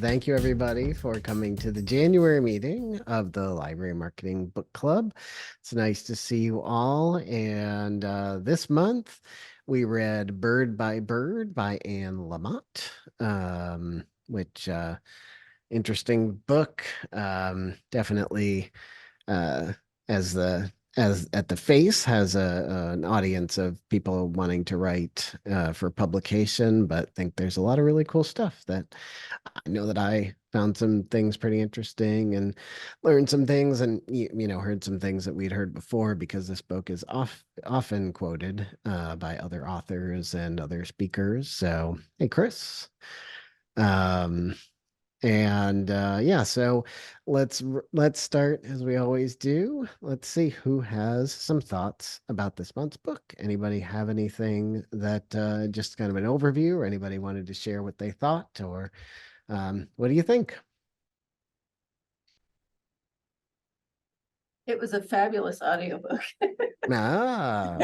Thank you, everybody, for coming to the January meeting of the Library Marketing Book Club. It's nice to see you all. And this month, we read Bird by Bird by Anne Lamott, which interesting book. Definitely, uh, as the as at the face has an audience of people wanting to write for publication, but think there's a lot of really cool stuff that I know that I found some things pretty interesting and learned some things and heard some things that we'd heard before because this book is often quoted by other authors and other speakers. So, hey, Chris. Um, and yeah, so let's start as we always do. Let's see who has some thoughts about this month's book. Anybody have anything that just kind of an overview, or anybody wanted to share what they thought, or what do you think? It was a fabulous audiobook. Ah,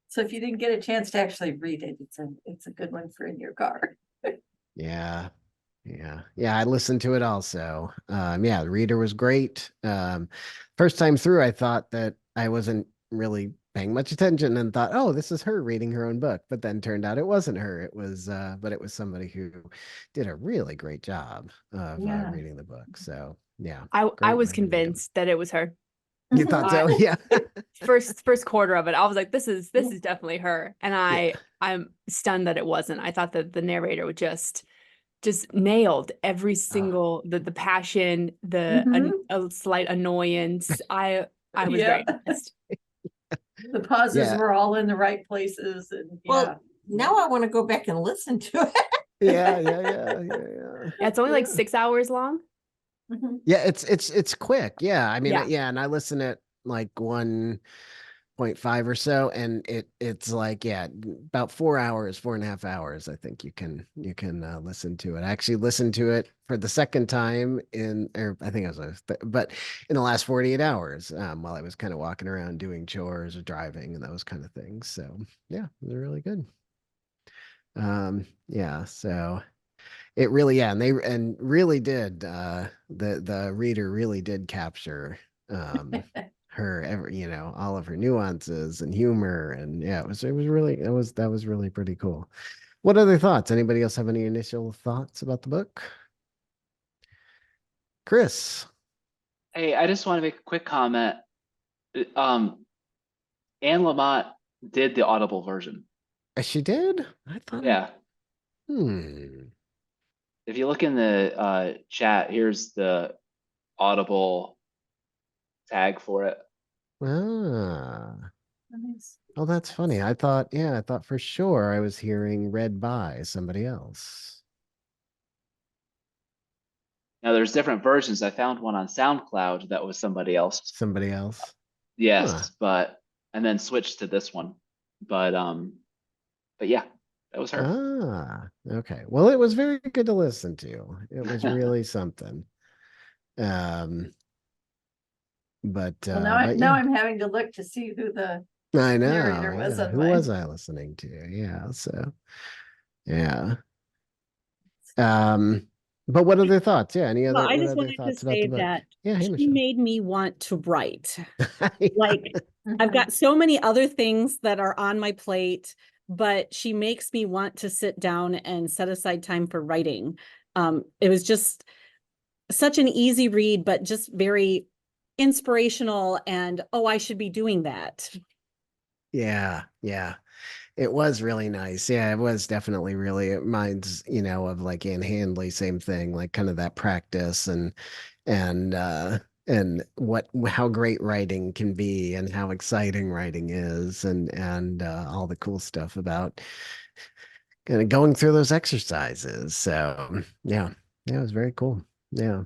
So if you didn't get a chance to actually read it, it's a good one for in your car. yeah. Yeah, I listened to it also. Yeah, the reader was great. First time through, I thought that I wasn't really paying much attention and thought, oh, this is her reading her own book. But then turned out it wasn't her. But it was somebody who did a really great job of Yeah. reading the book. So yeah, I great was way to read it. convinced that it was her. You thought so? Yeah. First quarter of it, I was like, this is definitely her. And I'm stunned that it wasn't. I thought that the narrator would just nailed every single the passion, a slight annoyance. I was very impressed. The pauses Yeah. were all in the right places. And Well, now I want to go back and listen to it. Yeah. Yeah, it's only like 6 hours long. Yeah, it's quick. Yeah. I mean, Yeah. yeah, and I listen at like 1.5 or so, and it's like, yeah, about 4 hours, 4.5 hours. I think you can listen to it. I actually listened to it for the second time or I think it was, but in the last 48 hours, while I was kind of walking around doing chores or driving and those kind of things. So yeah, it was really good. Yeah, so. It really, yeah, and really did the reader really did capture her all of her nuances and humor, and yeah, that was really pretty cool. What other thoughts? Anybody else have any initial thoughts about the book? Chris. Hey, I just want to make a quick comment. Um, Anne Lamott did the Audible version. She did? I thought. Yeah. If you look in the chat, here's the Audible tag for it. Ah. Oh, that's funny. I thought for sure I was hearing read by somebody else. Now there's different versions. I found one on SoundCloud that was somebody else. Somebody else? Yes, and then switched to this one. But yeah, that was her. Ah, okay. Well, it was very good to listen to. It was really something. But well, but now yeah. I'm having to look to see who the I know. narrator was. Yeah. Who was I listening to? Yeah. So yeah. But what other thoughts? Yeah. Any other? Well, I what just other wanted to thoughts about say the book? that Yeah. Hey, she Michelle. made me want to write. Yeah. Like, I've got so many other things that are on my plate, but she makes me want to sit down and set aside time for writing. It was just such an easy read, but just very inspirational, and oh, I should be doing that. Yeah. It was really nice. Yeah, it was definitely really, it reminds, of like Anne Handley, same thing, like kind of that practice and how great writing can be and how exciting writing is and all the cool stuff about kind of going through those exercises. So yeah, it was very cool. Yeah.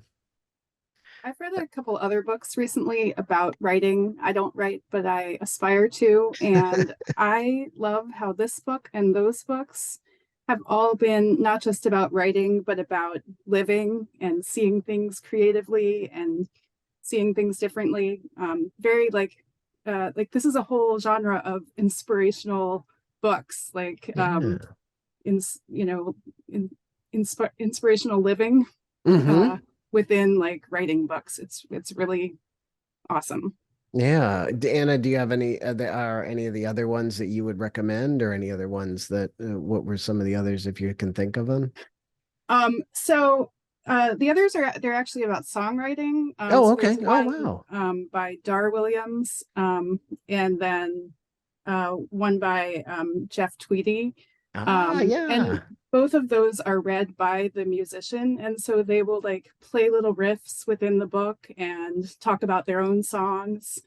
I've read a couple other books recently about writing. I don't write, but I aspire to. And I love how this book and those books have all been not just about writing, but about living and seeing things creatively and seeing things differently. Very like this is a whole genre of inspirational books, like Yeah. in inspirational living Mhm. within like writing books. It's really awesome. Yeah. Anna, do you have are any of the other ones that you would recommend, or any other ones that, what were some of the others if you can think of them? So the others they're actually about songwriting. Oh, So okay. there's Oh, one wow. by Dar Williams, and then one by Jeff Tweedy. Ah, And yeah. both of those are read by the musician, and so they will like play little riffs within the book and talk about their own songs.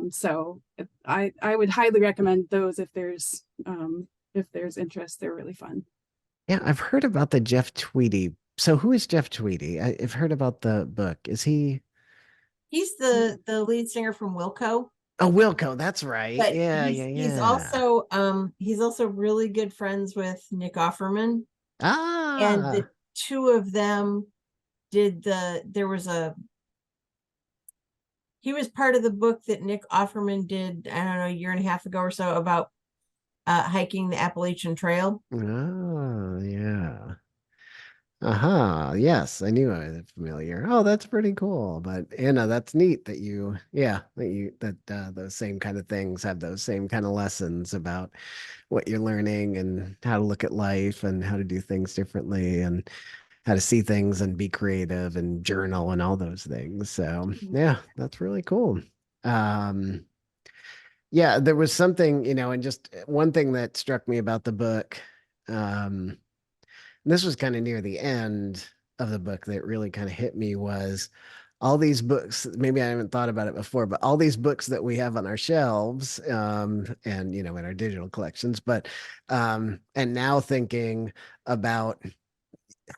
So I would highly recommend those if there's interest. They're really fun. Yeah, I've heard about the Jeff Tweedy. So who is Jeff Tweedy? I've heard about the book. Is he? He's the lead singer from Wilco, Oh, Wilco. That's right. but Yeah, yeah, he's yeah. also really good friends with Nick Offerman, and the Ah, two of them did he was part of the book that Nick Offerman did, I don't know, a year and a half ago or so, about hiking the Appalachian Trail. oh, yeah. Uh-huh. Yes, I knew I was familiar. Oh, that's pretty cool. But Anna, that's neat that those same kind of things have those same kind of lessons about what you're learning and how to look at life and how to do things differently and how to see things and be creative and journal and all those things. So yeah, that's really cool. Um, yeah, there was something, and just one thing that struck me about the book. Um, this was kind of near the end of the book that really kind of hit me was all these books. Maybe I haven't thought about it before, but all these books that we have on our shelves, and in our digital collections, but and now thinking about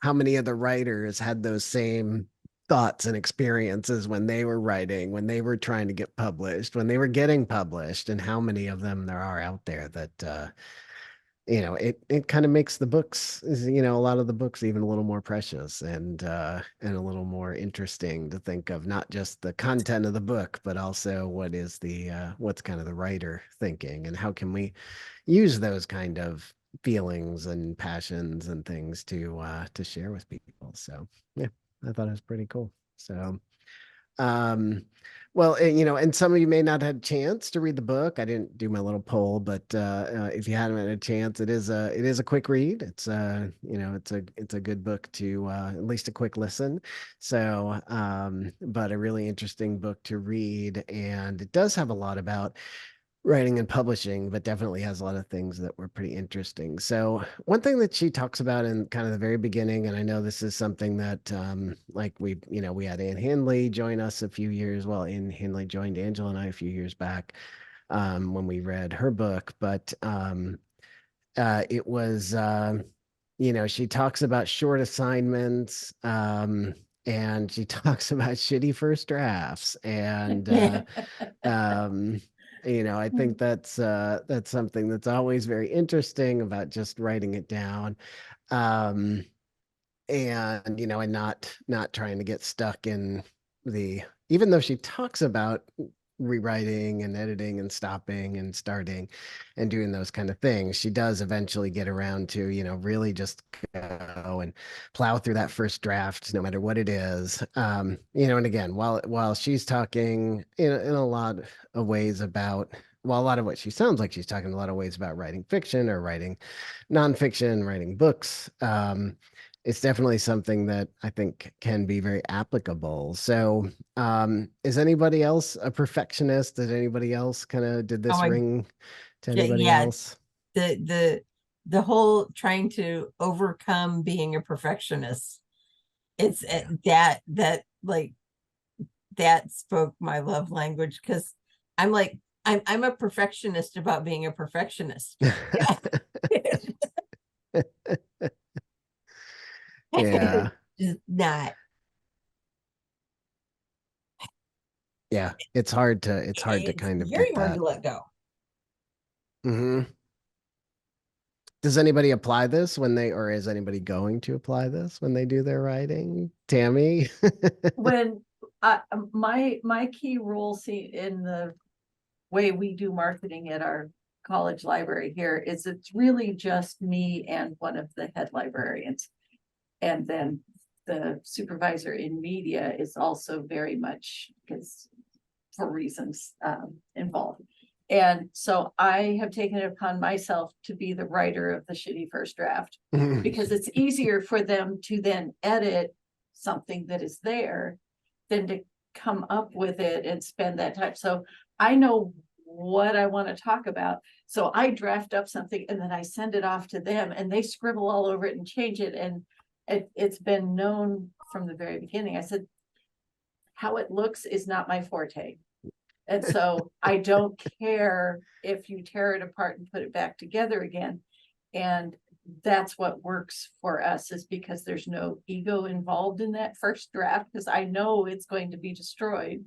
how many of the writers had those same thoughts and experiences when they were writing, when they were trying to get published, when they were getting published, and how many of them there are out there that it kind of makes the books, a lot of the books even a little more precious and a little more interesting to think of, not just the content of the book, but also what's kind of the writer thinking, and how can we use those kind of feelings and passions and things to share with people. So yeah, I thought it was pretty cool. So um, well, and some of you may not have a chance to read the book. I didn't do my little poll, but if you hadn't had a chance, it is a quick read. It's a good book to at least a quick listen. So, but a really interesting book to read, and it does have a lot about writing and publishing, but definitely has a lot of things that were pretty interesting. So one thing that she talks about in kind of the very beginning, and I know this is something that like we had Ann Handley join us a few years. Well, Ann Handley joined Angela and I a few years back when we read her book, but it was she talks about short assignments, and she talks about shitty first drafts, and um, I think that's something that's always very interesting about just writing it down. Um, and not trying to get stuck in even though she talks about rewriting and editing and stopping and starting and doing those kind of things, she does eventually get around to really just go and plow through that first draft no matter what it is. And again, while she's talking in a lot of ways about, well, a lot of what she sounds like she's talking a lot of ways about writing fiction or writing nonfiction, writing books. It's definitely something that I think can be very applicable. So, is anybody else a perfectionist? Did anybody else did this I ring to Yeah, anybody yeah. else? The whole trying to overcome being a perfectionist. It's that spoke my love language, because I'm a perfectionist about being a perfectionist. Yeah. Just not. Yeah. It's hard to kind of very get hard that. to let go. Hmm. Does anybody apply this or is anybody going to apply this when they do their writing? Tammy? When my key role in the way we do marketing at our college library here is it's really just me and one of the head librarians. And then the supervisor in media is also very much, because for reasons involved. And so I have taken it upon myself to be the writer of the shitty first draft, because it's easier for them to then edit something that is there than to come up with it and spend that time. So I know what I want to talk about. So I draft up something and then I send it off to them and they scribble all over it and change it. And it's been known from the very beginning. I said, how it looks is not my forte. And so I don't care if you tear it apart and put it back together again. And that's what works for us, is because there's no ego involved in that first draft, because I know it's going to be destroyed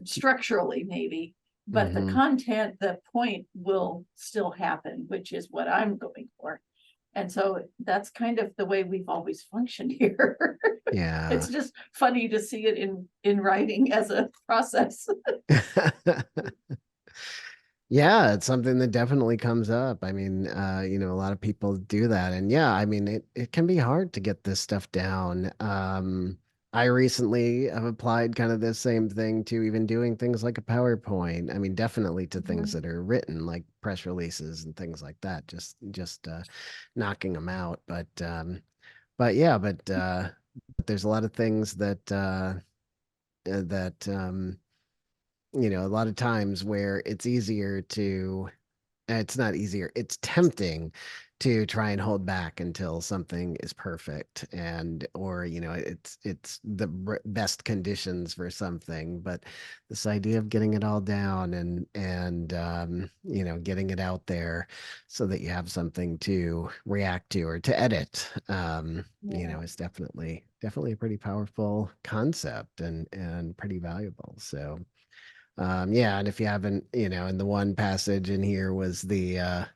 structurally, maybe, but the content, the point will still happen, which is what I'm going for. And so that's kind of the way we've always functioned here. Yeah. It's just funny to see it in writing as a process. Yeah, it's something that definitely comes up. I mean, you know, a lot of people do that. And yeah, I mean, it can be hard to get this stuff down. I recently have applied kind of the same thing to even doing things like a PowerPoint. I mean, definitely to things that are written, like press releases and things like that, just knocking them out. But yeah, but there's a lot of things that you know, a lot of times where it's easier to, it's not easier, it's tempting to try and hold back until something is perfect, and or you know it's the best conditions for something. But this idea of getting it all down and you know, getting it out there so that you have something to react to or to edit, you know, is definitely a pretty powerful concept and pretty valuable. So yeah, and if you haven't, you know, and the one passage in here was the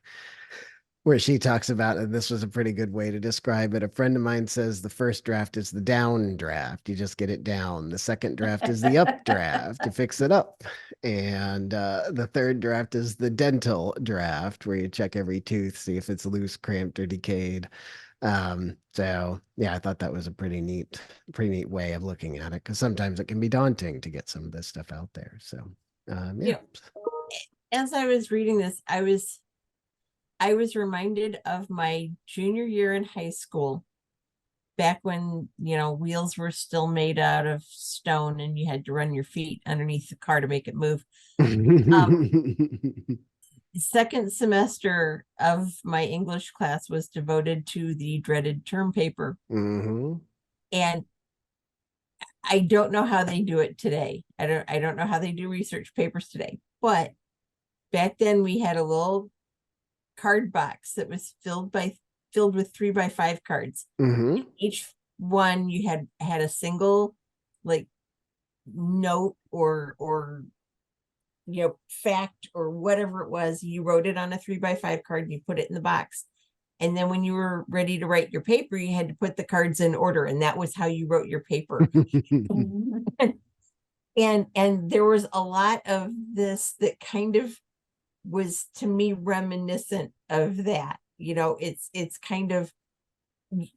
where she talks about, and this was a pretty good way to describe it. A friend of mine says the first draft is the down draft. You just get it down. The second draft is the up draft. You fix it up. And the third draft is the dental draft, where you check every tooth, see if it's loose, cramped, or decayed. So yeah, I thought that was a pretty neat way of looking at it, because sometimes it can be daunting to get some of this stuff out there. So yeah. As I was reading this, I was reminded of my junior year in high school, back when, you know, wheels were still made out of stone and you had to run your feet underneath the car to make it move. Second semester of my English class was devoted to the dreaded term paper. And I don't know how they do it today. I don't know how they do research papers today, but back then we had a little card box that was filled with 3x5 cards. Each one you had a single like note or you know, fact or whatever it was. You wrote it on a 3x5 card and you put it in the box. And then when you were ready to write your paper, you had to put the cards in order, and that was how you wrote your paper. and there was a lot of this that kind of was, to me, reminiscent of that. You know, it's kind of,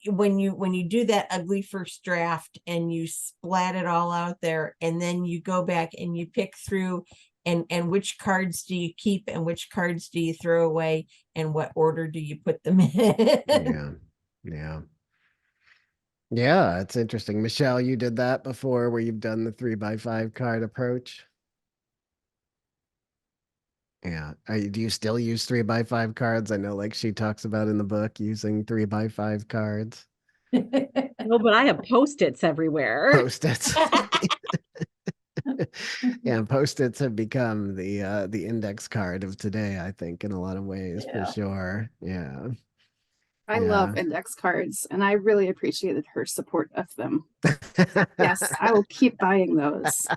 when you do that ugly first draft and you splat it all out there, and then you go back and you pick through and which cards do you keep and which cards do you throw away and what order do you put them in. Yeah, it's interesting. Michelle, you did that before, where you've done the 3x5 card approach? Yeah. Do you still use 3x5 cards? I know, like, she talks about in the book using 3x5 cards. No, but I have Post-its everywhere. Post-its. Yeah, Post-its have become the index card of today, I think, in a lot of ways, for sure. Yeah. I love index cards, and I really appreciated her support of them. Yes, I will keep buying those.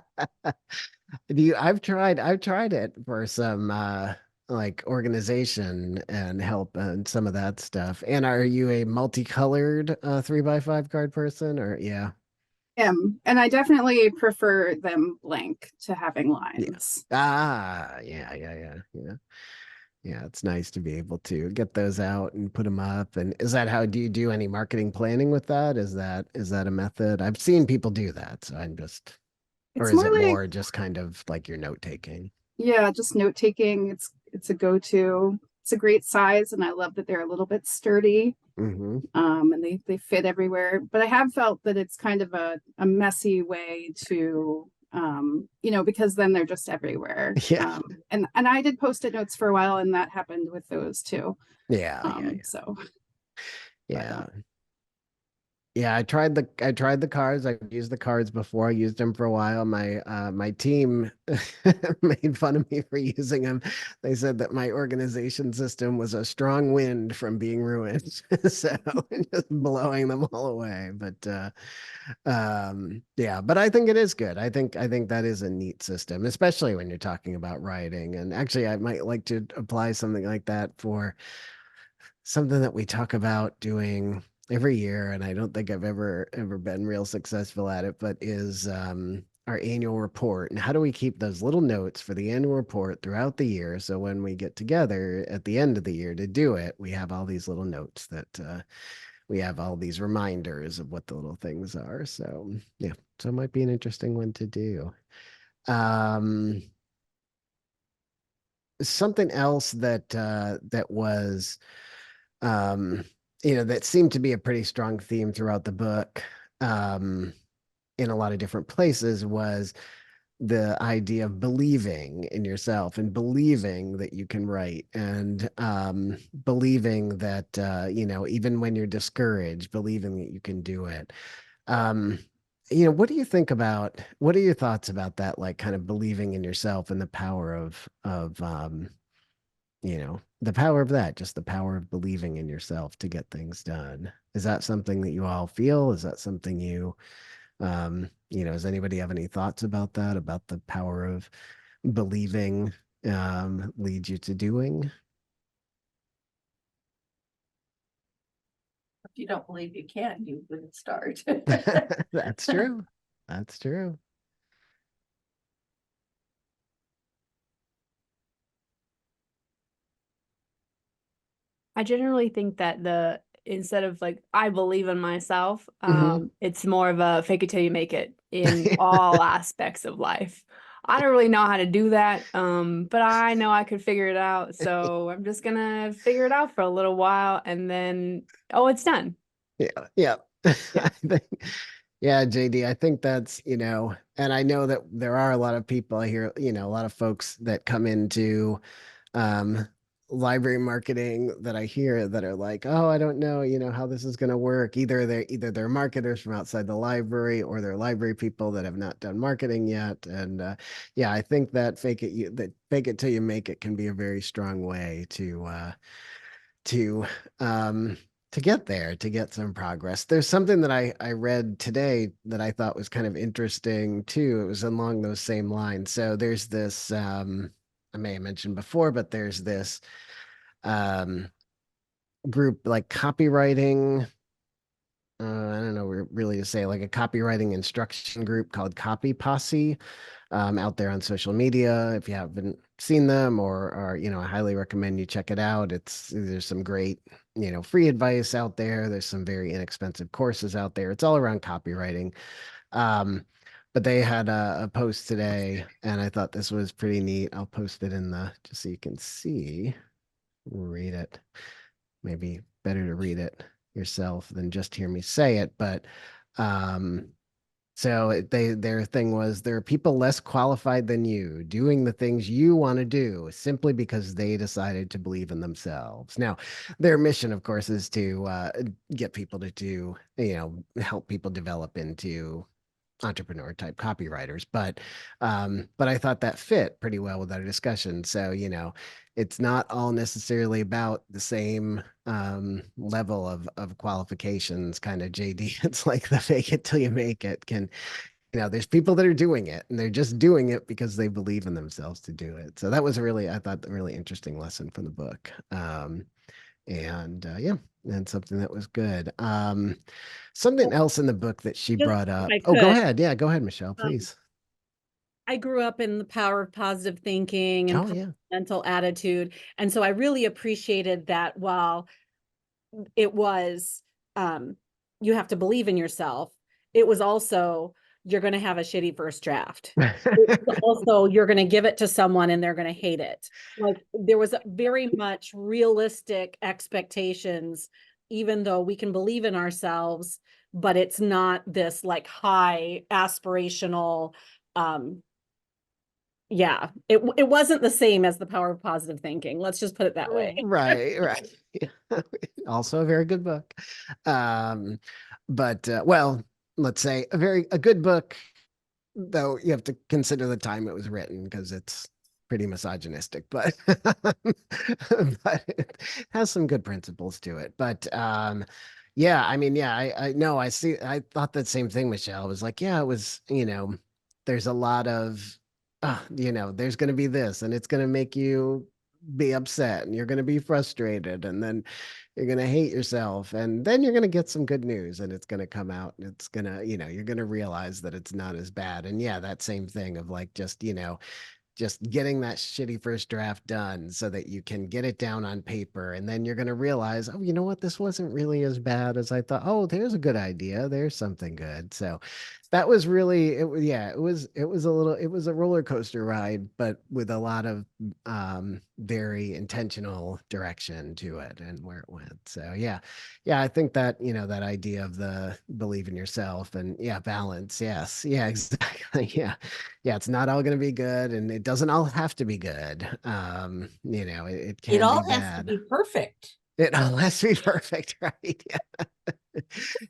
I've tried it for some like organization and help and some of that stuff. And are you a multicolored 3x5 card person, or yeah? And I definitely prefer them blank to having lines. Yeah. Yeah. Yeah, it's nice to be able to get those out and put them up. And is that how do you do any marketing planning with that? Is that a method? I've seen people do that, so I'm just, or It's is more it like, more just kind of like your note taking? yeah, just note taking. It's a go-to. It's a great size, and I love that they're a little bit sturdy. Mm-hmm. And they fit everywhere. But I have felt that it's kind of a messy way to because then they're just everywhere. Yeah. And I did post-it notes for a while, and that happened with those too. Yeah. So Yeah. Yeah, I tried the cards. I've used the cards before. I used them for a while. My team made fun of me for using them. They said that my organization system was a strong wind from being ruined. So just blowing them all away. But yeah, but I think it is good. I think that is a neat system, especially when you're talking about writing. And actually I might like to apply something like that for something that we talk about doing every year, and I don't think I've ever been real successful at it, but is our annual report. And how do we keep those little notes for the annual report throughout the year? So when we get together at the end of the year to do it, we have all these little notes that we have all these reminders of what the little things are. So yeah, so it might be an interesting one to do. Um, Something else that was um, that seemed to be a pretty strong theme throughout the book, um, in a lot of different places was the idea of believing in yourself and believing that you can write and believing that, even when you're discouraged, believing that you can do it. Um, what do you think about, what are your thoughts about that, like kind of believing in yourself and the power of the power of that, just the power of believing in yourself to get things done? Is that something that you all feel? Is that something does anybody have any thoughts about that, about the power of believing leads you to doing? If you don't believe you can, you wouldn't start. That's true. That's true. I generally think that the instead of like I believe in myself, Mhm. it's more of a fake it till you make it in all aspects of life. I don't really know how to do that, but I know I could figure it out. So I'm just gonna figure it out for a little while and then, oh, it's done. Yeah, yeah. Yeah. I think, yeah, JD, I think that's, and I know that there are a lot of people I hear, a lot of folks that come into um library marketing that I hear that are like, oh, I don't know, how this is going to work. Either they're marketers from outside the library or they're library people that have not done marketing yet. And yeah, I think that fake it till you make it can be a very strong way to um to get there, to get some progress. There's something that I read today that I thought was kind of interesting too. It was along those same lines. So there's this I may have mentioned before, but there's this um group like copywriting, I don't know really to say, like a copywriting instruction group called Copy Posse, out there on social media. If you haven't seen them, or I highly recommend you check it out. There's some great, free advice out there. There's some very inexpensive courses out there. It's all around copywriting. Um, but they had a post today, and I thought this was pretty neat. I'll post it just so you can see, read it. Maybe better to read it yourself than just hear me say it. But um, their thing was, there are people less qualified than you doing the things you want to do simply because they decided to believe in themselves. Now, their mission, of course, is to get people to do, help people develop into entrepreneur type copywriters, but I thought that fit pretty well with our discussion. So it's not all necessarily about the same level of qualifications, kind of, JD. It's like the fake it till you make it can, there's people that are doing it and they're just doing it because they believe in themselves to do it. So that was I thought, a really interesting lesson from the book. And yeah, and something that was good. Something else in the book that she Just brought if up. I Oh, go could, ahead. Yeah, go ahead, Michelle, um, please. I grew up in the power of positive thinking and Oh, yeah. mental attitude. And so I really appreciated that while it was, you have to believe in yourself, it was also, you're going to have a shitty first draft. Also, you're going to give it to someone and they're going to hate it. Like there was very much realistic expectations, even though we can believe in ourselves, but it's not this like high aspirational, yeah, it wasn't the same as the power of positive thinking. Let's just put it that way. Right, right. Yeah. Also a very good book. But well, let's say a good book, though you have to consider the time it was written because it's pretty misogynistic, but but it has some good principles to it. But yeah, I mean, yeah, I know I thought that same thing, Michelle. It was like, yeah, it was, there's a lot of there's gonna be this and it's gonna make you be upset and you're gonna be frustrated and then you're going to hate yourself and then you're going to get some good news and it's going to come out and it's going to, you're going to realize that it's not as bad. And yeah, that same thing of like, just getting that shitty first draft done so that you can get it down on paper. And then you're going to realize, oh, you know what? This wasn't really as bad as I thought. Oh, there's a good idea. There's something good. So that was really, yeah, it was a roller coaster ride, but with a lot of very intentional direction to it and where it went. So yeah, I think that, that idea of the believe in yourself and yeah, balance. Yes. Yeah, exactly. Yeah. Yeah. It's not all going to be good and it doesn't all have to be good. It can It all be has to bad. be perfect. It all has to be perfect, right?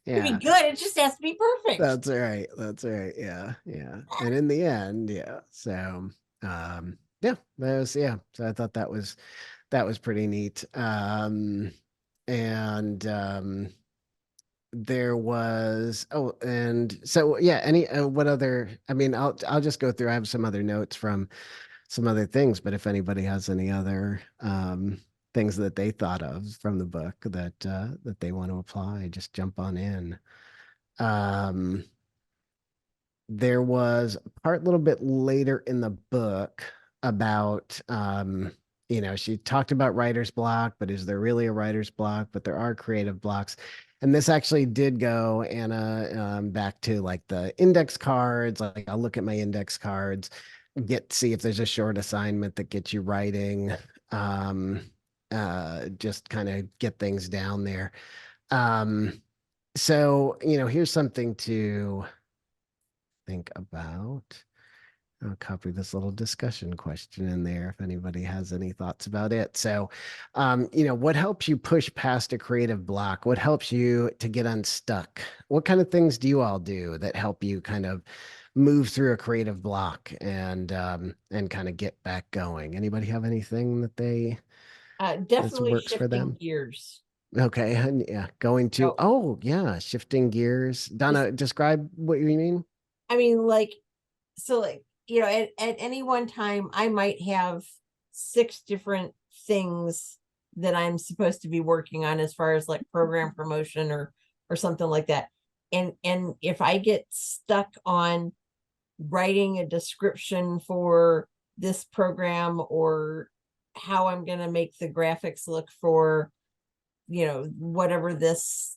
Yeah. To be good, it just has to be perfect. That's right. That's right. Yeah. Yeah. And in the end, yeah. So yeah, so I thought that was pretty neat. And there was and so yeah, any what other I mean, I'll just go through. I have some other notes from some other things, but if anybody has any other things that they thought of from the book that they want to apply, just jump on in. Um there was a part a little bit later in the book about she talked about writer's block, but is there really a writer's block? But there are creative blocks. And this actually did go, Anna, back to like the index cards. Like I'll look at my index cards, see if there's a short assignment that gets you writing. Just kind of get things down there. So, here's something to think about. I'll copy this little discussion question in there if anybody has any thoughts about it. So, what helps you push past a creative block? What helps you to get unstuck? What kind of things do you all do that help you kind of move through a creative block and kind of get back going? Anybody have anything that Definitely works for them? shifting gears. Okay, and yeah, shifting gears. Donna, describe what you mean. I mean, like, so like, at any one time, I might have 6 different things that I'm supposed to be working on as far as like program promotion or something like that. And if I get stuck on writing a description for this program or how I'm going to make the graphics look for, whatever this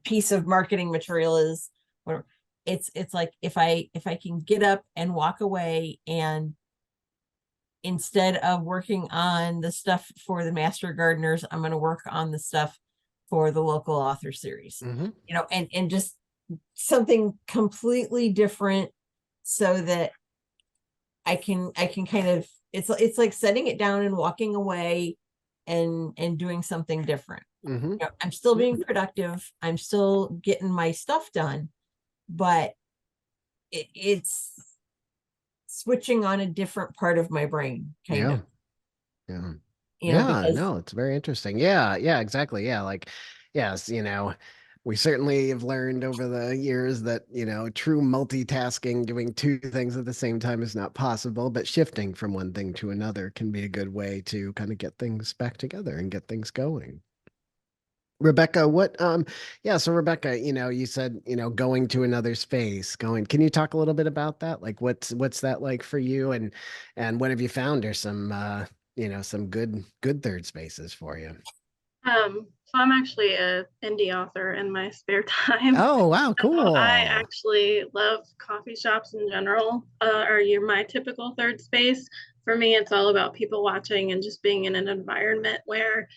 piece of marketing material is, whatever. It's like if I can get up and walk away, and instead of working on the stuff for the Master Gardeners, I'm going to work on the stuff for the local author series, and just something completely different so that I can kind of, it's like setting it down and walking away and doing something different. I'm still being productive. I'm still getting my stuff done, but it's switching on a different part of my brain, kind of. Yeah. No, it's very interesting. Yeah, exactly. Yeah, like, yes, we certainly have learned over the years that, true multitasking, doing 2 things at the same time is not possible, but shifting from one thing to another can be a good way to kind of get things back together and get things going. Rebecca, so Rebecca, you said, going to another space, can you talk a little bit about that? Like what's that like for you, and what have you found are some, some good third spaces for you? So I'm actually a indie author in my spare time. Oh, wow, So I cool. actually love coffee shops in general, or you're my typical third space. For me, it's all about people watching and just being in an environment where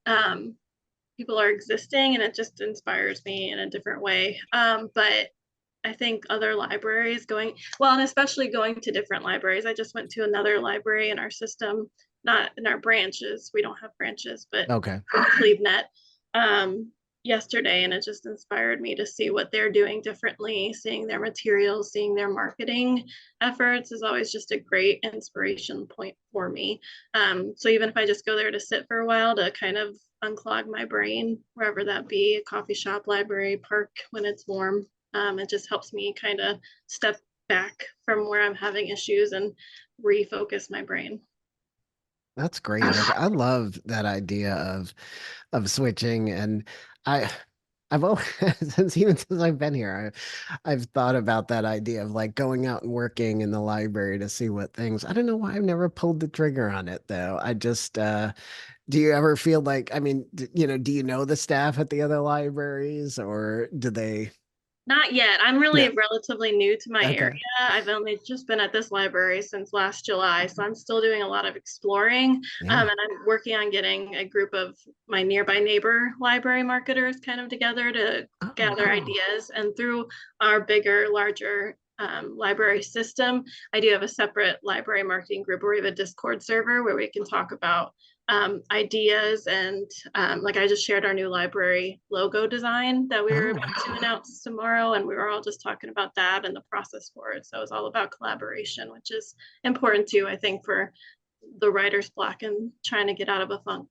um, people are existing, and it just inspires me in a different way. But I think other libraries and especially going to different libraries. I just went to another library in our system, not in our branches. We don't have branches, but Okay. CleveNet yesterday, and it just inspired me to see what they're doing differently. Seeing their materials, seeing their marketing efforts is always just a great inspiration point for me. So even if I just go there to sit for a while to kind of unclog my brain, wherever that be, a coffee shop, library, park when it's warm, it just helps me kind of step back from where I'm having issues and refocus my brain. That's great. I love that idea of switching, and I I've always since I've been here, I've thought about that idea of like going out and working in the library to see what things. I don't know why I've never pulled the trigger on it though. I just do you ever feel like, I mean, do you know the staff at the other libraries, or do they? Not yet. I'm really No. relatively new to my area. Okay. I've only just been at this library since last July, so I'm still doing a lot of exploring. Yeah. And I'm working on getting a group of my nearby neighbor library marketers kind of together to Oh, gather cool. ideas. And through our bigger, larger library system, I do have a separate library marketing group where we have a Discord server where we can talk about ideas, and like I just shared our new library logo design that we were Oh. about to announce tomorrow, and we were all just talking about that and the process for it. So it's all about collaboration, which is important too, I think, for the writer's block and trying to get out of a funk.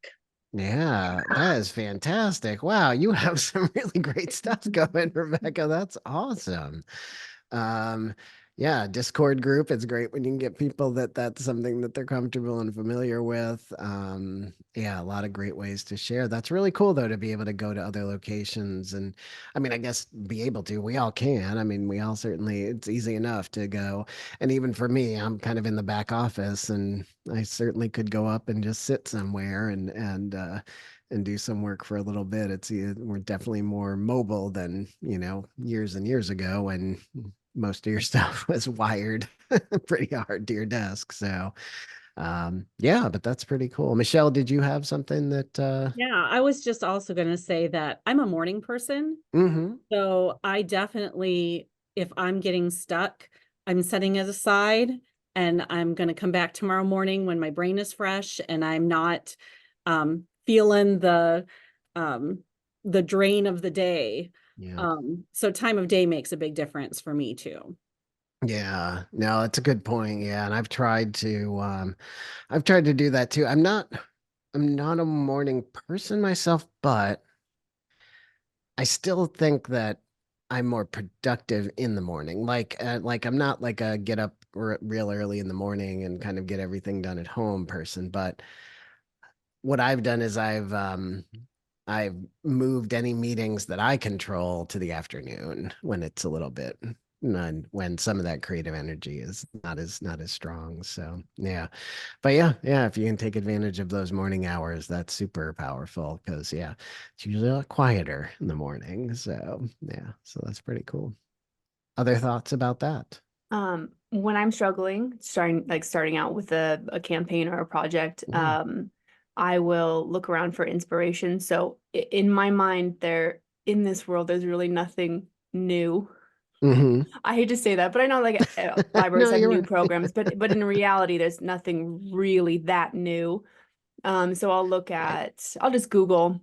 Yeah, that is fantastic. Wow, you have some really great stuff going, Rebecca. That's awesome. Um, yeah, Discord group. It's great when you can get people that's something that they're comfortable and familiar with. Yeah, a lot of great ways to share. That's really cool though, to be able to go to other locations, and I mean, I guess be able to. We all can. I mean, we all certainly, it's easy enough to go. And even for me, I'm kind of in the back office, and I certainly could go up and just sit somewhere and do some work for a little bit. We're definitely more mobile than, years and years ago when most of your stuff was wired pretty hard to your desk. So, yeah, but that's pretty cool. Michelle, did you have something that, Yeah, I was just also going to say that I'm a morning person. mm-hmm. So I definitely, if I'm getting stuck, I'm setting it aside, and I'm going to come back tomorrow morning when my brain is fresh and I'm not feeling the drain of the day. Yeah. So time of day makes a big difference for me too. Yeah, no, it's a good point. Yeah, and I've tried to do that too. I'm not a morning person myself, but I still think that I'm more productive in the morning. Like I'm not like a get up real early in the morning and kind of get everything done at home person, but what I've done is I've moved any meetings that I control to the afternoon when it's a little bit when some of that creative energy is not as strong. So yeah. But yeah, if you can take advantage of those morning hours, that's super powerful because yeah, it's usually a lot quieter in the morning. So yeah, so that's pretty cool. Other thoughts about that? When I'm struggling, starting out with a campaign or a project, Mhm. I will look around for inspiration. So in my mind, in this world, there's really nothing new. Mhm. I hate to say that, but I know like libraries No, have you're new right. programs, but in reality, there's nothing really that new. So Right. I'll just Google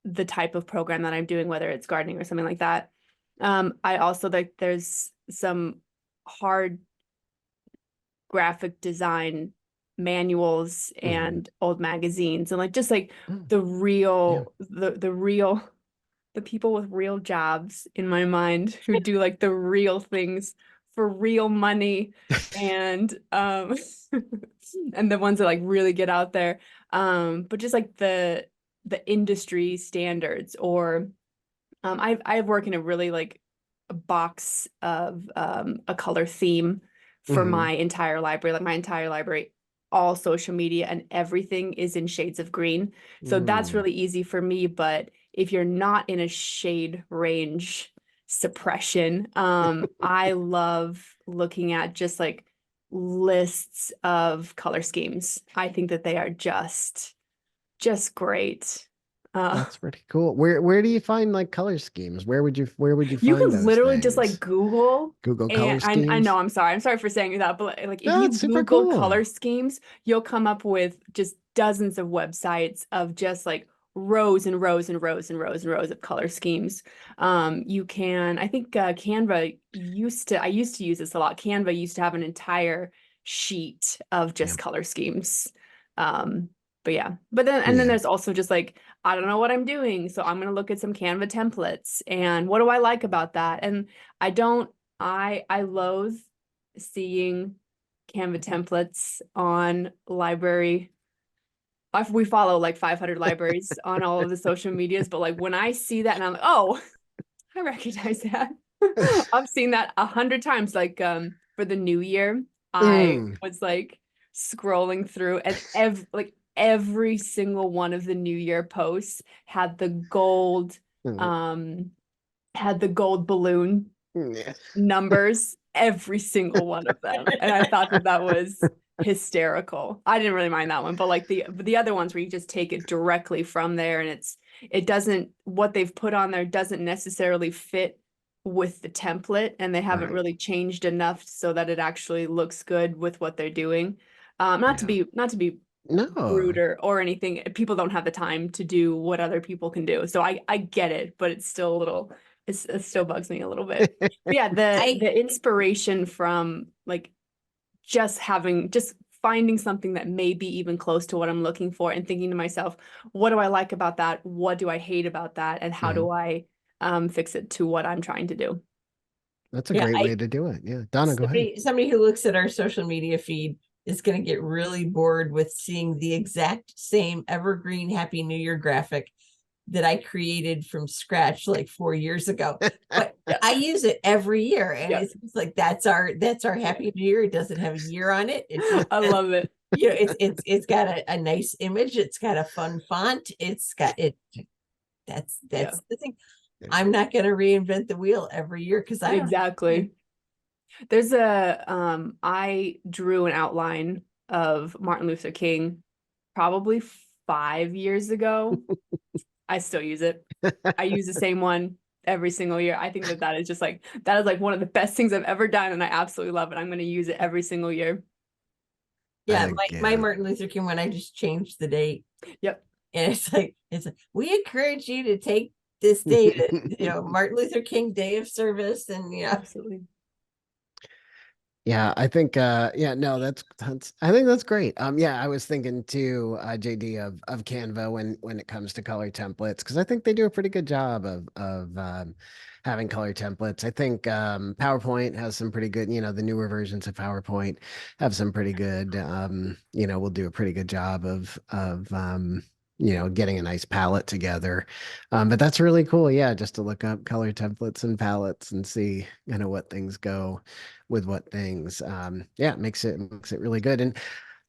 the type of program that I'm doing, whether it's gardening or something like that. I also like there's some hard graphic design manuals Mhm. and old magazines, and like just like Mm, the yeah. real the people with real jobs in my mind who do like the real things for real money, and and the ones that like really get out there, but just like the industry standards, or I've worked in a really like a box of a color theme for Mhm. my entire library, like my entire library, all social media and everything is in shades of green. So that's Mm. really easy for me. But if you're not in a shade range suppression, I love looking at just like lists of color schemes. I think that they are just great. That's pretty cool. Where do you find like color schemes? Where would you You find could those literally just like things? Google, Google color and I know schemes? I'm sorry for saying that, but like if No, you it's super Google cool. color schemes, you'll come up with just dozens of websites of just like rows and rows and rows and rows and rows of color schemes. You can, I think Canva I used to use this a lot. Canva used to have an entire sheet of Yeah. just color schemes. But yeah, but then and then Yeah. there's also just like I don't know what I'm doing, so I'm gonna look at some Canva templates and what do I like about that? And I don't I loathe seeing Canva templates on library. We follow like 500 libraries on all of the social medias, but like when I see that and I'm like, oh, I recognize that. I've seen that 100 times. Like for the new year, I Mm. was like scrolling through and every single one of the new year posts Mm. had the gold balloon Yeah. numbers, every single one of them. And I thought that that was hysterical. I didn't really mind that one, but like the other ones where you just take it directly from there and it doesn't, what they've put on there doesn't necessarily fit with the template, and they haven't Right. really changed enough so that it actually looks good with what they're doing. Yeah. Not to be No. rude or anything. People don't have the time to do what other people can do. So I get it, but it's still a little it still bugs me a little bit. But yeah, the inspiration from like just finding something that may be even close to what I'm looking for and thinking to myself, what do I like about that? What do I hate about that? And how Mhm. do I fix it to what I'm trying to do? That's a Yeah, great way to do it. Yeah. Donna, go ahead. somebody who looks at our social media feed is going to get really bored with seeing the exact same evergreen Happy New Year graphic that I created from scratch like 4 years ago. But I use it every year, and Yeah. it's just like that's our Happy New Year. It doesn't have a year on it. It just I love it. you know, it's got a nice image. It's got a fun font. It's got it. That's Yeah. the thing. Yeah. I'm not going to reinvent the wheel every year because I don't Exactly. There's I drew an outline of Martin Luther King probably 5 years ago. I still use it. I use the same one every single year. I think that that is just like, that is like one of the best things I've ever done. And I absolutely love it. I'm going to use it every single year. Yeah, think, my Martin Luther King one, I just changed the date. Yep. And it's like we encourage you to take this date, Martin Luther King Day of Service, and Absolutely. Yeah, I think yeah, no, that's I think that's great. Yeah, I was thinking too, JD of Canva when it comes to color templates, because I think they do a pretty good job of having color templates. I think PowerPoint has some pretty good, the newer versions of PowerPoint have some pretty good will do a pretty good job of getting a nice palette together. But that's really cool, yeah, just to look up color templates and palettes and see what things go with what things. Yeah, it makes it really good. And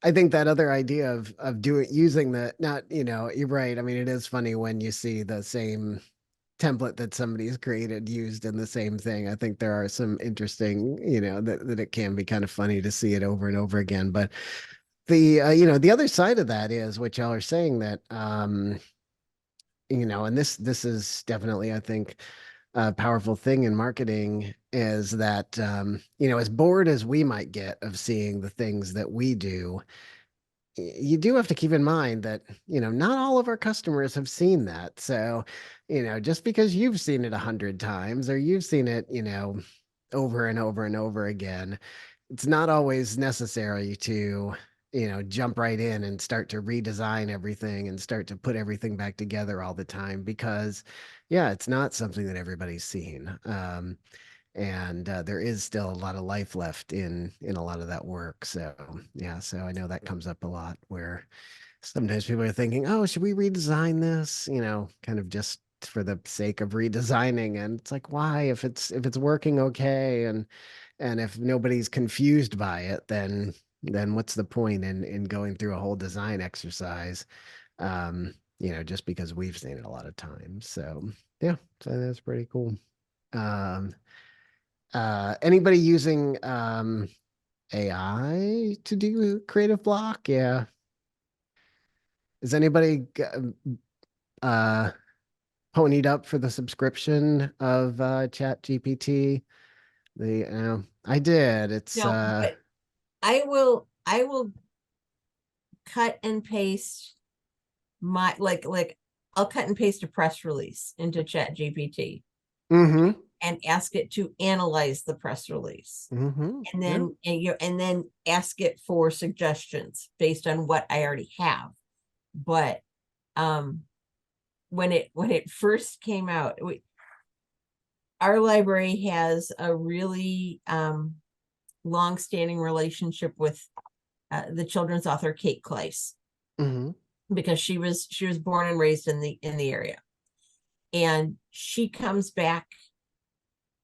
I think that other idea of using the not, you're right. I mean, it is funny when you see the same template that somebody's created used in the same thing. I think there are some interesting, that it can be kind of funny to see it over and over again. But the other side of that is what y'all are saying, that and this is definitely, I think, a powerful thing in marketing, is that as bored as we might get of seeing the things that we do, you do have to keep in mind that not all of our customers have seen that. So just because you've seen it 100 times, or you've seen it over and over and over again, it's not always necessary to jump right in and start to redesign everything and start to put everything back together all the time, because yeah, it's not something that everybody's seen. And there is still a lot of life left in a lot of that work. So yeah, so I know that comes up a lot, where sometimes people are thinking, oh, should we redesign this? Kind of just for the sake of redesigning. And it's like, why? If it's working okay, and if nobody's confused by it, then what's the point in going through a whole design exercise? Just because we've seen it a lot of times. So yeah, so that's pretty cool. Um, Anybody using AI to do creative block? Yeah. Is anybody uh ponied up for the subscription of Chat GPT? I did. It's No, but I will cut and paste my like I'll cut and paste a press release into Chat GPT mm-hmm. and ask it to analyze the press release. Mm-hmm. And Yeah. then and then ask it for suggestions based on what I already have. But when it first came out, our library has a really long-standing relationship with the children's author Kate Kleiss, Mm-hmm. because she was born and raised in the area, and she comes back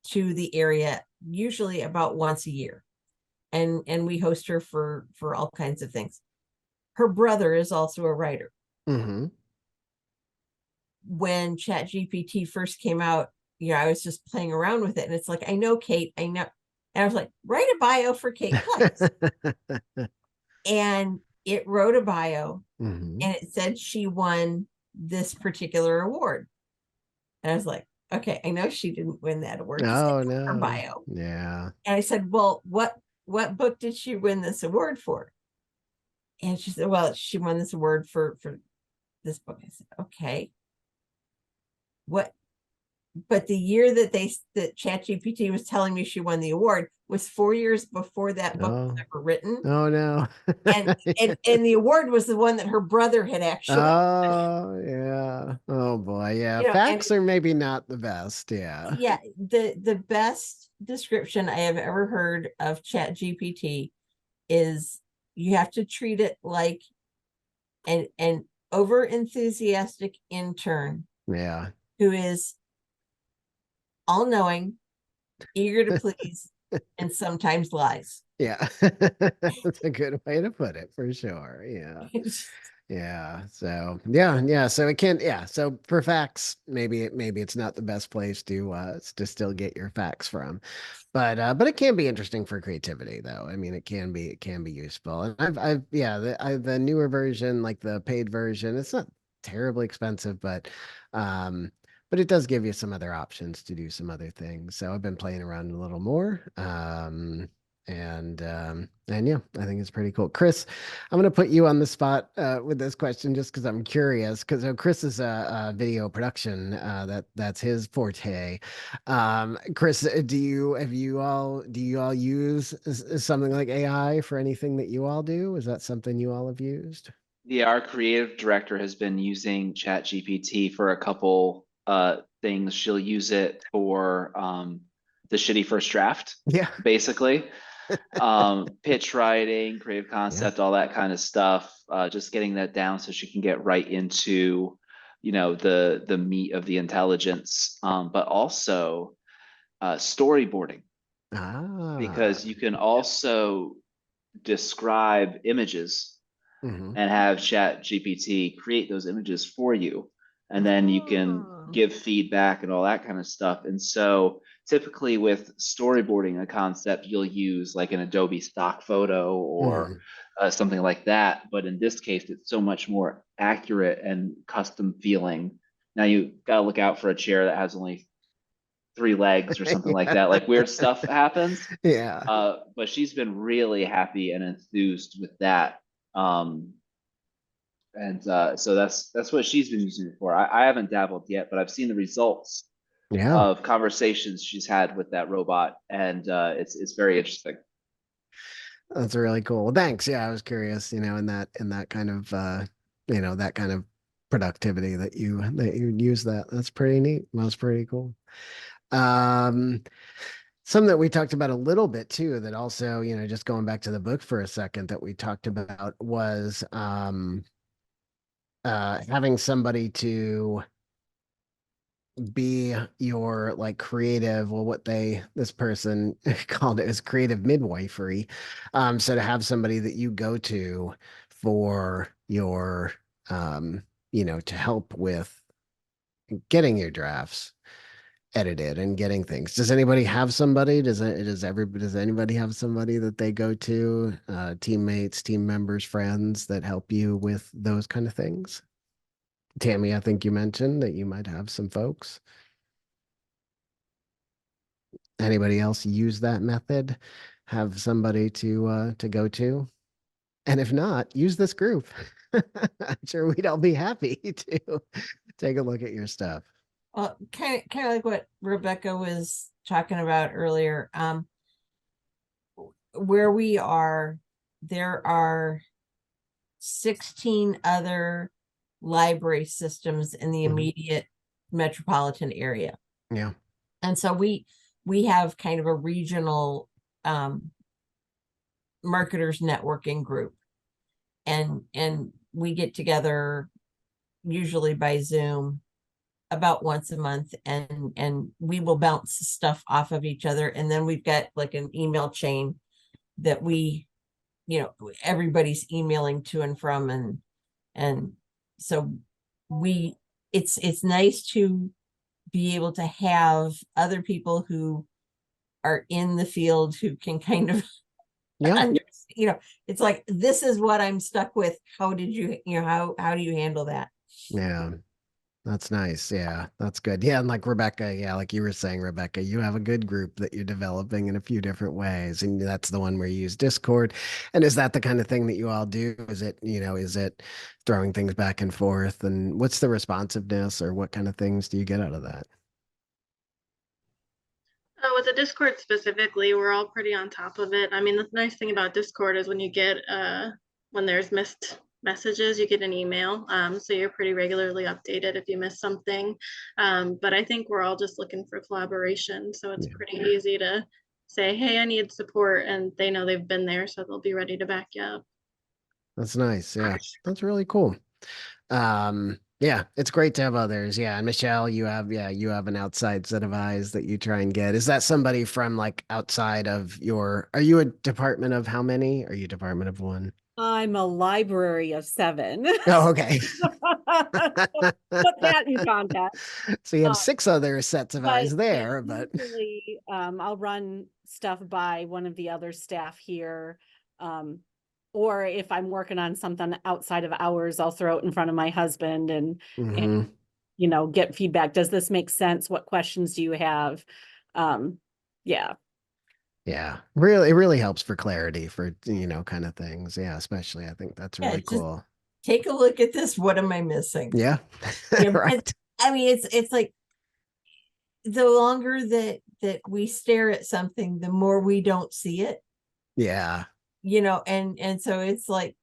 to the area usually about once a year, and we host her for all kinds of things. Her brother is also a writer. Mm-hmm. When Chat GPT first came out, I was just playing around with it, and it's like, I know Kate, I know, and I was like, write a bio for Kate Kleiss. And it wrote a bio, Mm-hmm. and it said she won this particular award. And I was like, okay, I know she didn't win that award. Oh Her no. bio. Yeah. And I said, well, what book did she win this award for? And she said, well, she won this award for this book. I said, okay. What? But the year that ChatGPT was telling me she won the award was 4 years before that book was ever written. Oh no. and the award was the one that her brother had actually. Oh yeah. Oh boy. Yeah. Facts are maybe not the best. Yeah. Yeah. The best description I have ever heard of ChatGPT is you have to treat it like an over enthusiastic intern Yeah. who is all knowing, eager to please, and sometimes lies. Yeah. That's a good way to put it for sure. Yeah. Yeah. So yeah. So it can, yeah. So for facts, maybe it's not the best place to still get your facts from. But it can be interesting for creativity though. I mean, it can be useful. And the newer version, like the paid version, it's not terribly expensive, but it does give you some other options to do some other things. So I've been playing around a little more. And yeah, I think it's pretty cool. Chris, I'm going to put you on the spot with this question just because I'm curious. Because Chris is a video production that's his forte. Chris, do you all use something like AI for anything that you all do? Is that something you all have used? Yeah, our creative director has been using Chat GPT for a couple things. She'll use it for the shitty first draft, Yeah. basically. Pitch writing, creative concept, all that kind of stuff. Just getting that down so she can get right into, the meat of the intelligence. But also storyboarding, because you can also describe images Mm-hmm. and have Chat GPT create those images for you. And then you can give feedback and all that kind of stuff. And so typically with storyboarding a concept, you'll use like an Adobe stock photo or something like that. But in this case, it's so much more accurate and custom feeling. Now you got to look out for a chair that has only 3 legs or something like that. Like weird stuff happens. Yeah. But she's been really happy and enthused with that. So that's what she's been using it for. I haven't dabbled yet, but I've seen the results of conversations she's had with that robot, and it's very interesting. That's really cool. Well, thanks. Yeah, I was curious, in that kind of that kind of productivity that you use that. That's pretty neat. That's pretty cool. Something that we talked about a little bit too, that also, just going back to the book for a second, that we talked about was having somebody to be your like creative, well, what this person called it is creative midwifery. So to have somebody that you go to for your, to help with getting your drafts edited and getting things. Does anybody have somebody? Does anybody have somebody that they go to, teammates, team members, friends that help you with those kind of things? Tammy, I think you mentioned that you might have some folks. Anybody else use that method? Have somebody to go to? And if not, use this group. I'm sure we'd all be happy to take a look at your stuff. Well, kind of like what Rebecca was talking about earlier. Where we are, there are 16 other library systems in the immediate metropolitan area. Yeah. And so we have kind of a regional marketers networking group. And we get together usually by Zoom about once a month, and we will bounce stuff off of each other. And then we've got like an email chain that everybody's emailing to and from, and so it's nice to be able to have other people who are in the field who can kind of it's like, this is what I'm stuck with. How did how do you handle that? Yeah. That's nice. Yeah, that's good. Yeah, and like Rebecca, yeah, like you were saying, Rebecca, you have a good group that you're developing in a few different ways, and that's the one where you use Discord. And is that the kind of thing that you all do? Is it throwing things back and forth? And what's the responsiveness, or what kind of things do you get out of that? With the Discord specifically, we're all pretty on top of it. I mean, the nice thing about Discord is when you get when there's missed messages, you get an email. So you're pretty regularly updated if you miss something. But I think we're all just looking for collaboration. So it's pretty easy to say, hey, I need support, and they know they've been there, so they'll be ready to back you up. That's nice. Yeah, that's really cool. Yeah, it's great to have others. Yeah, and Michelle, you have an outside set of eyes that you try and get. Is that somebody from like outside of are you a department of how many? Are you a department of one? I'm a library of 7. Oh, okay. Put that in context. So you have 6 other sets of eyes there, but usually, I'll run stuff by one of the other staff here. Or if I'm working on something outside of hours, I'll throw it in front of my husband and get feedback. Does this make sense? What questions do you have? Yeah. Yeah, really, it really helps for clarity for, kind of things. Yeah, especially I think that's really cool. Take a look at this. What am I missing? Yeah. Right. I mean, it's like the longer that we stare at something, the more we don't see it. Yeah. And so it's like,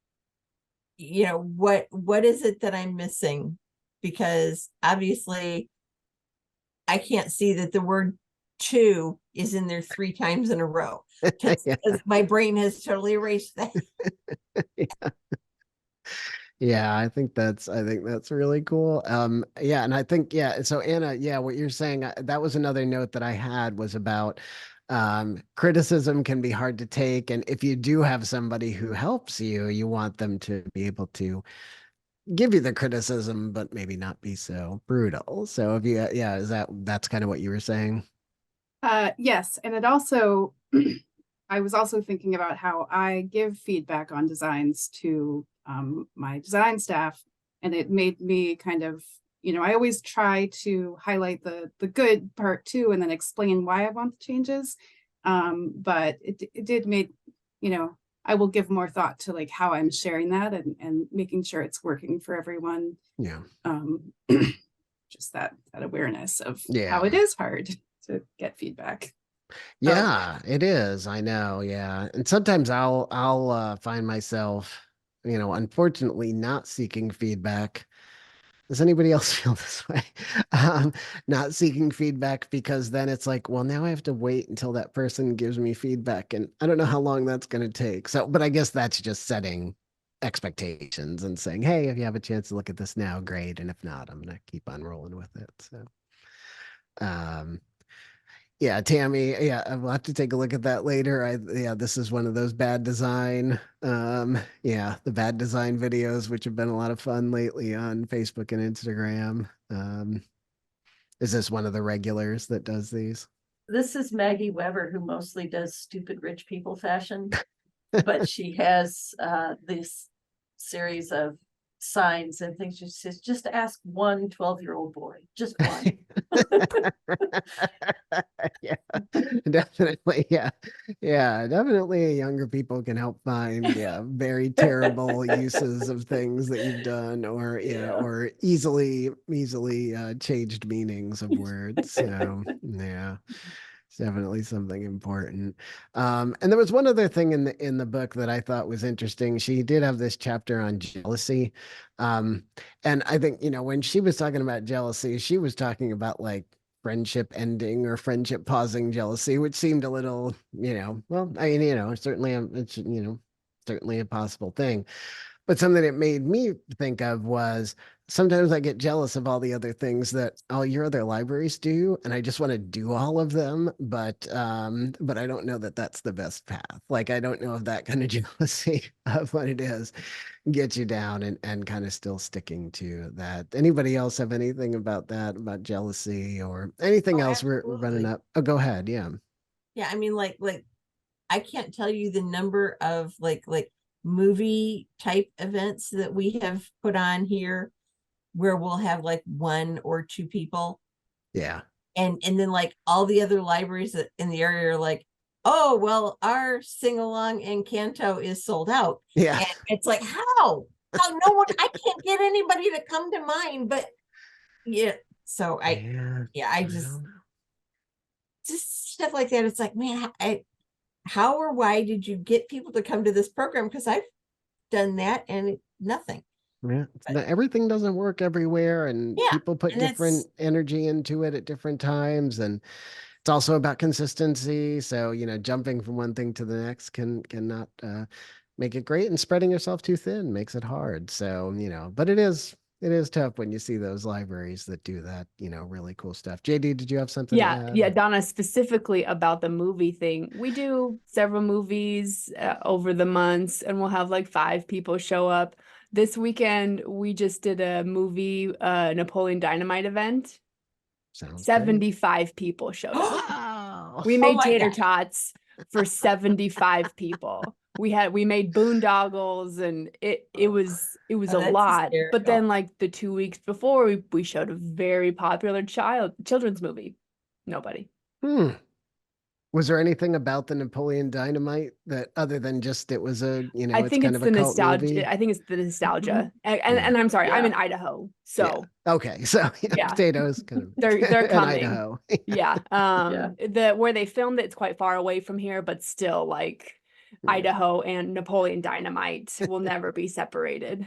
what is it that I'm missing? Because obviously I can't see that the word "to" is in there 3 times in a row, because my brain has totally erased that. Yeah, I think that's really cool. Yeah, and I think, so Anna, what you're saying, that was another note that I had was about criticism can be hard to take, and if you do have somebody who helps you, you want them to be able to give you the criticism, but maybe not be so brutal. So if you, that's kind of what you were saying? Yes, and it also, I was also thinking about how I give feedback on designs to my design staff, and it made me kind of, I always try to highlight the good part too, and then explain why I want the changes. But it did make, I will give more thought to like how I'm sharing that and making sure it's working for everyone. Yeah. Just that awareness of how it is hard to get feedback. Yeah, it is. I know. Yeah. And sometimes I'll find myself, unfortunately not seeking feedback. Does anybody else feel this way? Not seeking feedback, because then it's like, well, now I have to wait until that person gives me feedback, and I don't know how long that's going to take. So, but I guess that's just setting expectations and saying, hey, if you have a chance to look at this now, great. And if not, I'm gonna keep on rolling with it. So yeah, Tammy, yeah, I'll have to take a look at that later. Yeah, this is one of those bad design, yeah, the bad design videos, which have been a lot of fun lately on Facebook and Instagram. Is this one of the regulars that does these? This is Maggie Weber, who mostly does stupid rich people fashion, but she has this series of signs and things. She says, just ask one 12-year-old boy, just one. Yeah, definitely. Yeah. Yeah, definitely younger people can help find, yeah, very terrible uses of things that you've done, or yeah, or easily changed meanings of words. So yeah. It's definitely something important. And there was one other thing in the book that I thought was interesting. She did have this chapter on jealousy. And I think, when she was talking about jealousy, she was talking about like friendship ending or friendship pausing jealousy, which seemed a little, well, I mean, certainly it's, certainly a possible thing. But something that made me think of was sometimes I get jealous of all the other things that all your other libraries do, and I just want to do all of them, but I don't know that that's the best path. Like I don't know if that kind of jealousy of what it is gets you down and kind of still sticking to that. Anybody else have anything about that, about jealousy or anything else we're running absolutely. up? Oh, go ahead. Yeah. Yeah, I mean, like I can't tell you the number of like movie type events that we have put on here where we'll have like one or two people, Yeah. and then like all the other libraries that in the area are like, oh well, our sing along and canto is sold out. Yeah. And it's like, how no one, I can't get anybody to come to mine. But yeah, so I just know. stuff like that. It's like, man, how or why did you get people to come to this program? Because I've done that and nothing. Yeah, everything doesn't work everywhere, and Yeah, people put and different that's energy into it at different times, and it's also about consistency. So, jumping from one thing to the next cannot make it great, and spreading yourself too thin makes it hard. So, but it is tough when you see those libraries that do that, really cool stuff. JD, did you have something to Yeah, add? Donna, specifically about the movie thing. We do several movies over the months, and we'll have like 5 people show up. This weekend, we just did a movie, Napoleon Dynamite event. Sounds great. 75 people showed up. Wow. We oh made my tater gosh. tots for 75 people. We made boondoggles, and it was Oh, a that's lot. But hysterical. then like the 2 weeks before, we showed a very popular children's movie. Nobody. Was there anything about the Napoleon Dynamite that, other than just it was I it's think kind it's of a the cult nostalgia. movie? I think it's the nostalgia. And Yeah. I'm sorry, I'm Yeah. in Idaho. Yeah. So Okay. So yeah, potatoes kind of they're in coming. Idaho. Yeah. Yeah. Where they filmed it's quite far away from here, but still like Idaho and Napoleon Dynamite will never be separated.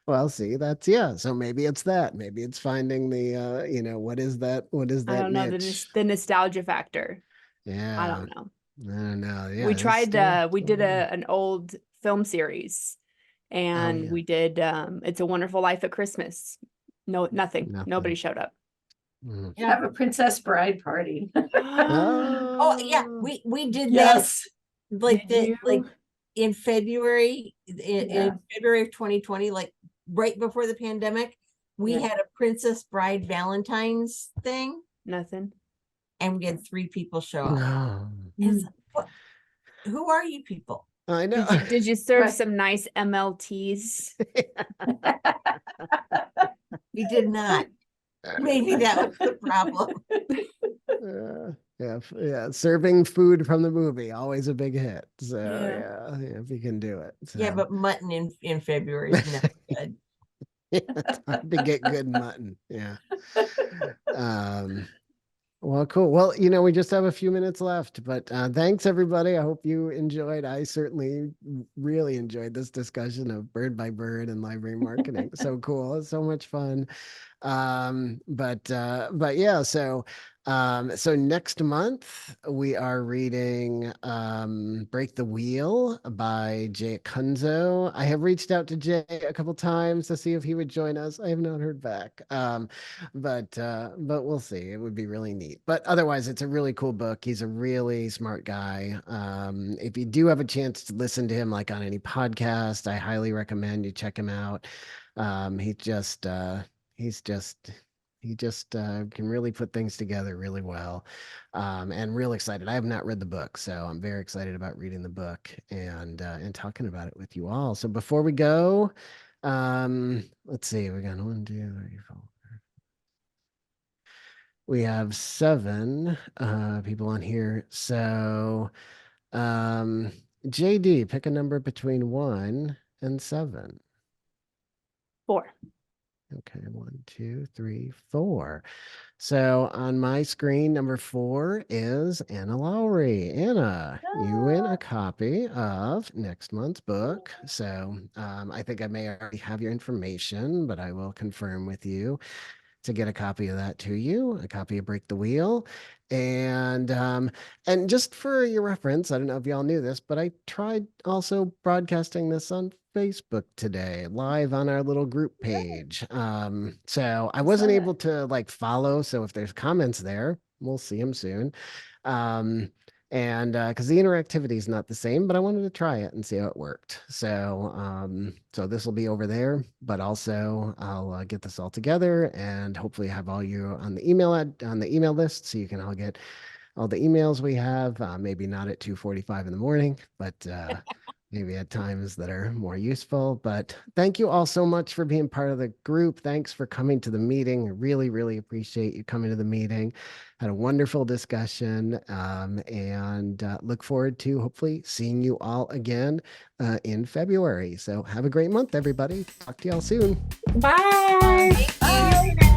Well, see, that's yeah. So maybe it's that. Maybe it's finding the what is that? What is I that don't know, niche? the nostalgia factor. I Yeah. don't know. I don't know. Yeah. We It's tried we did still. an old film series, Oh and yeah. we did It's a Wonderful Life at Christmas. No, nothing. Nobody Nothing. showed up. Mm. Yeah. Have a princess bride party. Oh yeah, Oh. we did Yes. that like Did you? in February Yeah. in February of 2020, like right before the pandemic. We Yeah. had a Princess Bride Valentine's thing, Nothing. and we had 3 people show up. No. It's like, what? Who are you people? I know. Did you serve Right. some nice MLTs? We did not. Maybe that was the problem. Yeah. Serving food from the movie, always a big hit. So Yeah. yeah, if you can do it. So. Yeah, but mutton in February is never good. It's hard to get good mutton. Yeah. Well, cool. Well, we just have a few minutes left, but thanks everybody. I hope you enjoyed. I certainly really enjoyed this discussion of bird by bird and library marketing. So cool. It's so much fun. But yeah, so So next month we are reading Break the Wheel by Jay Kunzo. I have reached out to Jay a couple times to see if he would join us. I have not heard back. But we'll see. It would be really neat. But otherwise, it's a really cool book. He's a really smart guy. If you do have a chance to listen to him like on any podcast, I highly recommend you check him out. He just he just can really put things together really well, and real excited. I have not read the book, so I'm very excited about reading the book and talking about it with you all. So before we go, let's see, we got 1, 2, 3, 4. We have 7 people on here. So JD, pick a number between 1 and 7. 4. Okay, 1, 2, 3, 4. So on my screen, number 4 is Anna Lowry. Anna, you win a copy of next month's book. So I think I may already have your information, but I will confirm with you to get a copy of that to you, a copy of Break the Wheel. And just for your reference, I don't know if y'all knew this, but I tried also broadcasting this on Facebook today, live on our little group page. So I wasn't able to like follow. So if there's comments there, we'll see them soon. And because the interactivity is not the same, but I wanted to try it and see how it worked. So this will be over there, but also I'll get this all together and hopefully have all you on the email list, so you can all get all the emails we have. Maybe not at 2:45 in the morning, but maybe at times that are more useful. But thank you all so much for being part of the group. Thanks for coming to the meeting. I really, really appreciate you coming to the meeting. Had a wonderful discussion, and look forward to hopefully seeing you all again in February. So have a great month, everybody. Talk to y'all soon. Bye. Thank you.